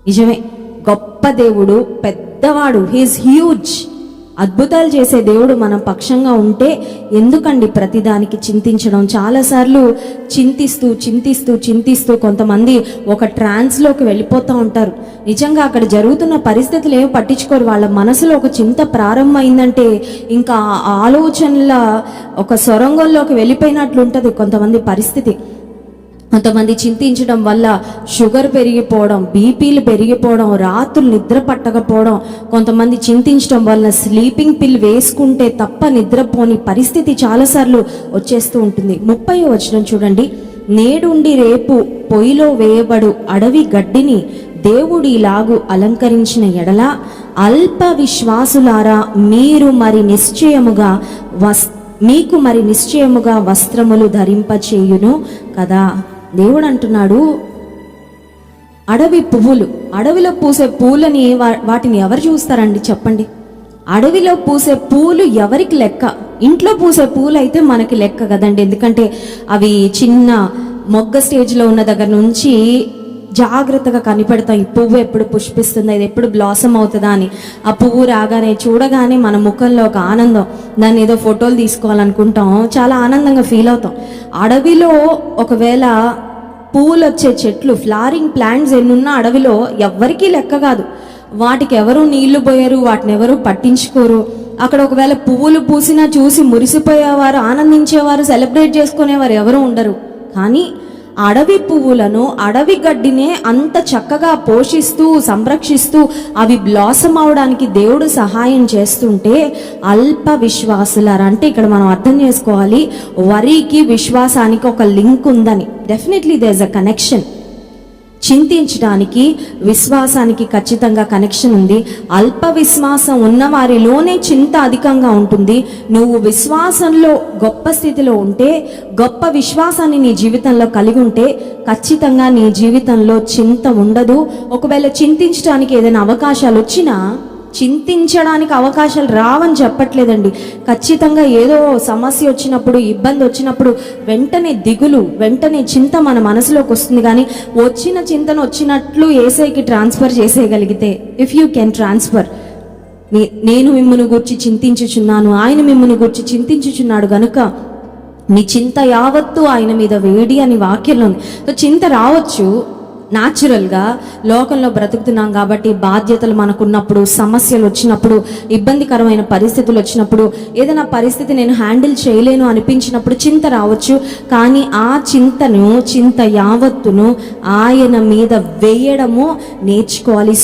నిజమే, గొప్ప దేవుడు, పెద్దవాడు, హీఈస్ హ్యూజ్. అద్భుతాలు చేసే దేవుడు మన పక్షంగా ఉంటే ఎందుకండి ప్రతిదానికి చింతించడం? చాలాసార్లు చింతిస్తూ కొంతమంది ఒక ట్రాన్స్లోకి వెళ్ళిపోతూ ఉంటారు. నిజంగా అక్కడ జరుగుతున్న పరిస్థితులు ఏమి పట్టించుకోరు. వాళ్ళ మనసులో ఒక చింత ప్రారంభమైందంటే ఇంకా ఆలోచనల ఒక సొరంగంలోకి వెళ్ళిపోయినట్లు ఉంటుంది కొంతమంది పరిస్థితి. కొంతమంది చింతించడం వల్ల షుగర్ పెరిగిపోవడం, బీపీలు పెరిగిపోవడం, రాత్రులు నిద్ర పట్టకపోవడం, కొంతమంది చింతించడం వల్ల స్లీపింగ్ పిల్ వేసుకుంటే తప్ప నిద్రపోని పరిస్థితి చాలాసార్లు వచ్చేస్తూ ఉంటుంది. 30వ వచనం చూడండి. నేడుండి రేపు పొయ్యిలో వేయబడు అడవి గడ్డిని దేవుడి ఇలాగు అలంకరించిన ఎడల అల్ప విశ్వాసులారా మీకు మరి నిశ్చయముగా వస్త్రములు ధరింపచేయును కదా. దేవుడు అంటున్నాడు, అడవి పువ్వులు, అడవిలో పూసే పూలని వాటిని ఎవరు చూస్తారండి చెప్పండి? అడవిలో పూసే పూలు ఎవరికి లెక్క? ఇంట్లో పూసే పూలు అయితే మనకి లెక్క కదండి, ఎందుకంటే అవి చిన్న మొగ్గ స్టేజ్లో ఉన్న దగ్గర నుంచి జాగ్రత్తగా కనిపెడతాం. ఈ పువ్వు ఎప్పుడు పుష్పిస్తుందా, ఇది ఎప్పుడు బ్లాసమ్ అవుతుందా అని. ఆ పువ్వు రాగానే చూడగానే మన ముఖంలో ఒక ఆనందం, దాన్ని ఏదో ఫోటోలు తీసుకోవాలనుకుంటాం, చాలా ఆనందంగా ఫీల్ అవుతాం. అడవిలో ఒకవేళ పువ్వులు వచ్చే చెట్లు, ఫ్లవరింగ్ ప్లాంట్స్ ఎన్నున్నా అడవిలో ఎవ్వరికీ లెక్క కాదు. వాటికి ఎవరు నీళ్లు పోయారు, వాటిని ఎవరు పట్టించుకోరు. అక్కడ ఒకవేళ పువ్వులు పూసినా చూసి మురిసిపోయేవారు, ఆనందించేవారు, సెలబ్రేట్ చేసుకునేవారు ఎవరు ఉండరు. కానీ అడవి పువ్వులను, అడవి గడ్డినే అంత చక్కగా పోషిస్తూ సంరక్షిస్తూ అవి బ్లాసమ్ అవడానికి దేవుడు సహాయం చేస్తుంటే అల్ప విశ్వాసులారా, అంటే ఇక్కడ మనం అర్థం చేసుకోవాలి, వరికి విశ్వాసానికి ఒక లింక్ ఉందని. Definitely there is a connection. చింతించడానికి విశ్వాసానికి ఖచ్చితంగా కనెక్షన్ ఉంది. అల్ప విశ్వాసం ఉన్న వారిలోనే చింత అధికంగా ఉంటుంది. నువ్వు విశ్వాసంలో గొప్ప స్థితిలో ఉంటే, గొప్ప విశ్వాసాన్ని నీ జీవితంలో కలిగి ఉంటే ఖచ్చితంగా నీ జీవితంలో చింత ఉండదు. ఒకవేళ చింతించడానికి ఏదైనా అవకాశాలు వచ్చినా, చింతించడానికి అవకాశాలు రావని చెప్పట్లేదండి. ఖచ్చితంగా ఏదో సమస్య వచ్చినప్పుడు, ఇబ్బంది వచ్చినప్పుడు వెంటనే దిగులు, వెంటనే చింత మన మనసులోకి వస్తుంది. కానీ వచ్చిన చింతను వచ్చినట్లు యేసయ్యకి ట్రాన్స్ఫర్ చేసేయగలిగితే, ఇఫ్ యూ కెన్ ట్రాన్స్ఫర్, నేను మిమ్మును గురించి చింతించుచున్నాను, ఆయన మిమ్మును గురించి చింతించుచున్నాడు గనుక నీ చింత యావత్తు ఆయన మీద వేడి అని వాక్యంలో ఉంది. సో చింత రావచ్చు న్యాచురల్గా, లోకంలో బ్రతుకుతున్నాం కాబట్టి బాధ్యతలు మనకున్నప్పుడు, సమస్యలు వచ్చినప్పుడు, ఇబ్బందికరమైన పరిస్థితులు వచ్చినప్పుడు, ఏదైనా పరిస్థితి నేను హ్యాండిల్ చేయలేను అనిపించినప్పుడు చింత రావచ్చు. కానీ ఆ చింత యావత్తును ఆయన మీద వేయడము నేర్చుకోవాలి.